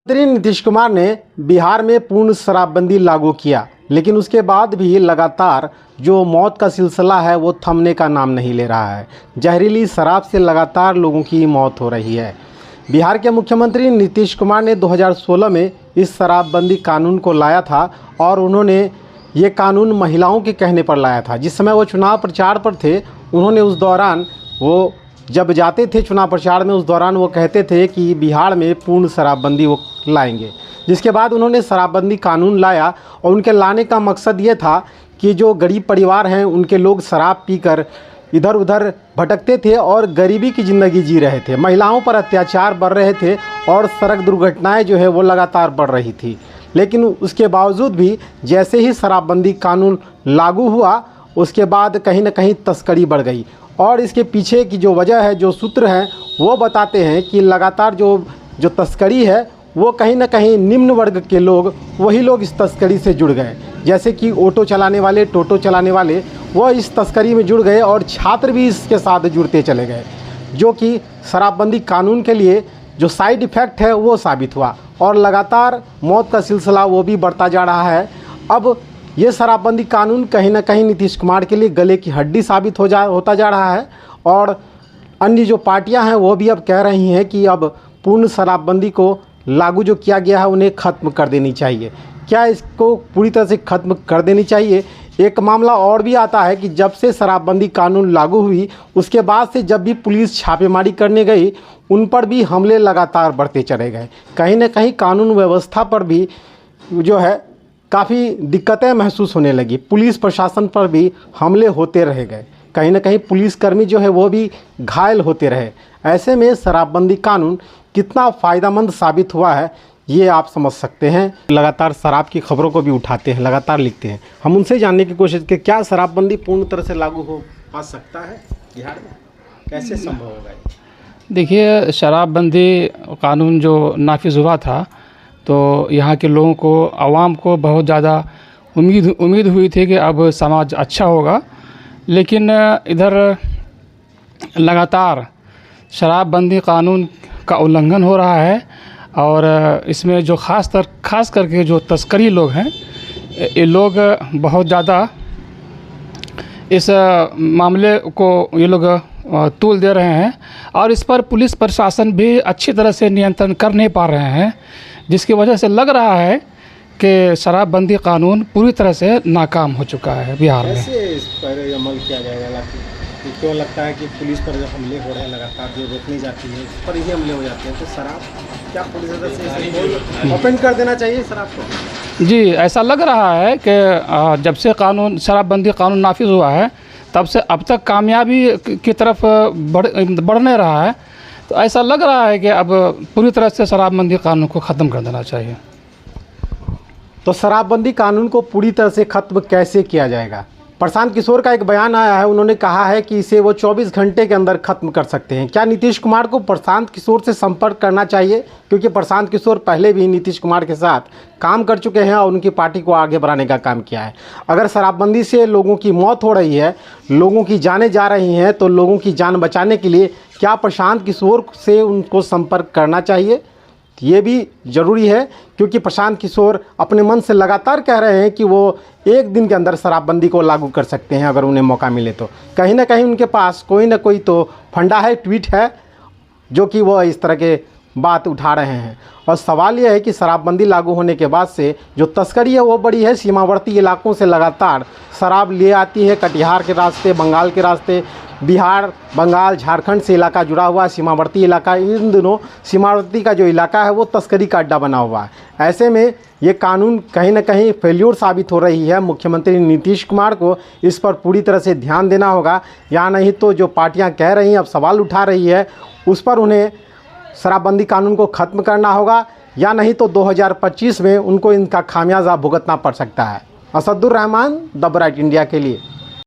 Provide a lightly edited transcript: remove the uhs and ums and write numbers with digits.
मुख्यमंत्री नीतीश कुमार ने बिहार में पूर्ण शराबबंदी लागू किया, लेकिन उसके बाद भी लगातार जो मौत का सिलसिला है वो थमने का नाम नहीं ले रहा है। जहरीली शराब से लगातार लोगों की मौत हो रही है। बिहार के मुख्यमंत्री नीतीश कुमार ने 2016 में इस शराबबंदी कानून को लाया था और उन्होंने ये कानून महिलाओं के कहने पर लाया था। जिस समय वो चुनाव प्रचार पर थे, उन्होंने उस दौरान वो जब जाते थे चुनाव प्रचार में, उस दौरान वो कहते थे कि बिहार में पूर्ण शराबबंदी वो लाएंगे। जिसके बाद उन्होंने शराबबंदी कानून लाया और उनके लाने का मकसद ये था कि जो गरीब परिवार हैं उनके लोग शराब पीकर इधर उधर भटकते थे और गरीबी की ज़िंदगी जी रहे थे। महिलाओं पर अत्याचार बढ़ रहे थे और सड़क दुर्घटनाएं जो है वो लगातार बढ़ रही थी। लेकिन उसके बावजूद भी जैसे ही शराबबंदी कानून लागू हुआ, उसके बाद कहीं ना कहीं तस्करी बढ़ गई। और इसके पीछे की जो वजह है, जो सूत्र हैं, वो बताते हैं कि लगातार जो तस्करी है वो कहीं ना कहीं निम्न वर्ग के लोग, वही लोग इस तस्करी से जुड़ गए। जैसे कि ऑटो चलाने वाले, टोटो चलाने वाले, वो इस तस्करी में जुड़ गए और छात्र भी इसके साथ जुड़ते चले गए, जो कि शराबबंदी कानून के लिए जो साइड इफ़ेक्ट है वो साबित हुआ। और लगातार मौत का सिलसिला वो भी बढ़ता जा रहा है। अब ये शराबबंदी कानून कहीं ना कहीं नीतीश कुमार के लिए गले की हड्डी साबित होता जा रहा है। और अन्य जो पार्टियां हैं वो भी अब कह रही हैं कि अब पूर्ण शराबबंदी को लागू जो किया गया है उन्हें ख़त्म कर देनी चाहिए। क्या इसको पूरी तरह से ख़त्म कर देनी चाहिए? एक मामला और भी आता है कि जब से शराबबंदी कानून लागू हुई, उसके बाद से जब भी पुलिस छापेमारी करने गई, उन पर भी हमले लगातार बढ़ते चले गए। कहीं ना कहीं कानून व्यवस्था पर भी जो है काफ़ी दिक्कतें महसूस होने लगी। पुलिस प्रशासन पर भी हमले होते रह गए। कहीं ना कहीं पुलिसकर्मी जो है वो भी घायल होते रहे। ऐसे में शराबबंदी कानून कितना फ़ायदेमंद साबित हुआ है ये आप समझ सकते हैं। लगातार शराब की खबरों को भी उठाते हैं, लगातार लिखते हैं। हम उनसे जानने की कोशिश की क्या शराबबंदी पूर्ण तरह से लागू हो पा सकता है बिहार में? कैसे संभव होगा? देखिए, शराबबंदी कानून जो नाफिज हुआ था तो यहाँ के लोगों को, आवाम को बहुत ज़्यादा उम्मीद हुई थी कि अब समाज अच्छा होगा। लेकिन इधर लगातार शराबबंदी कानून का उल्लंघन हो रहा है और इसमें जो खास करके जो तस्करी लोग हैं, ये लोग बहुत ज़्यादा इस मामले को ये लोग तूल दे रहे हैं और इस पर पुलिस प्रशासन भी अच्छी तरह से नियंत्रण कर नहीं पा रहे हैं, जिसकी वजह से लग रहा है कि शराबबंदी कानून पूरी तरह से नाकाम हो चुका है बिहार में। कैसे इस पर अमल किया जाएगा? क्यों लगता है कि पुलिस पर जो हमले हो रहे हैं लगातार, जो रोकनी जाती है, उस पर ही हमले हो जाते हैं? तो शराब क्या पुलिस से ओपन कर देना चाहिए शराब को? जी, ऐसा लग रहा है कि जब से शराबबंदी कानून नाफिज हुआ है तब से अब तक कामयाबी की तरफ बढ़ नहीं रहा है। तो ऐसा लग रहा है कि अब पूरी तरह से शराबबंदी कानून को ख़त्म कर देना चाहिए। तो शराबबंदी कानून को पूरी तरह से ख़त्म कैसे किया जाएगा? प्रशांत किशोर का एक बयान आया है, उन्होंने कहा है कि इसे वो 24 घंटे के अंदर ख़त्म कर सकते हैं। क्या नीतीश कुमार को प्रशांत किशोर से संपर्क करना चाहिए? क्योंकि प्रशांत किशोर पहले भी नीतीश कुमार के साथ काम कर चुके हैं और उनकी पार्टी को आगे बढ़ाने का काम किया है। अगर शराबबंदी से लोगों की मौत हो रही है, लोगों की जानें जा रही हैं, तो लोगों की जान बचाने के लिए क्या प्रशांत किशोर से उनको संपर्क करना चाहिए? ये भी ज़रूरी है, क्योंकि प्रशांत किशोर अपने मन से लगातार कह रहे हैं कि वो एक दिन के अंदर शराबबंदी को लागू कर सकते हैं अगर उन्हें मौका मिले तो। कहीं ना कहीं उनके पास कोई ना कोई तो फंडा है, ट्वीट है, जो कि वो इस तरह के बात उठा रहे हैं। और सवाल यह है कि शराबबंदी लागू होने के बाद से जो तस्करी है वो बड़ी है। सीमावर्ती इलाकों से लगातार शराब ले आती है, कटिहार के रास्ते, बंगाल के रास्ते, बिहार, बंगाल, झारखंड से इलाका जुड़ा हुआ है, सीमावर्ती इलाका। इन दिनों सीमावर्ती का जो इलाका है वो तस्करी का अड्डा बना हुआ है। ऐसे में ये कानून कहीं ना कहीं फेल्योर साबित हो रही है। मुख्यमंत्री नीतीश कुमार को इस पर पूरी तरह से ध्यान देना होगा, या नहीं तो जो पार्टियां कह रही हैं, अब सवाल उठा रही है, उस पर उन्हें शराबबंदी कानून को ख़त्म करना होगा, या नहीं तो 2025 में उनको इनका खामियाजा भुगतना पड़ सकता है। असदुर रहमान, द ब्राइट इंडिया के लिए।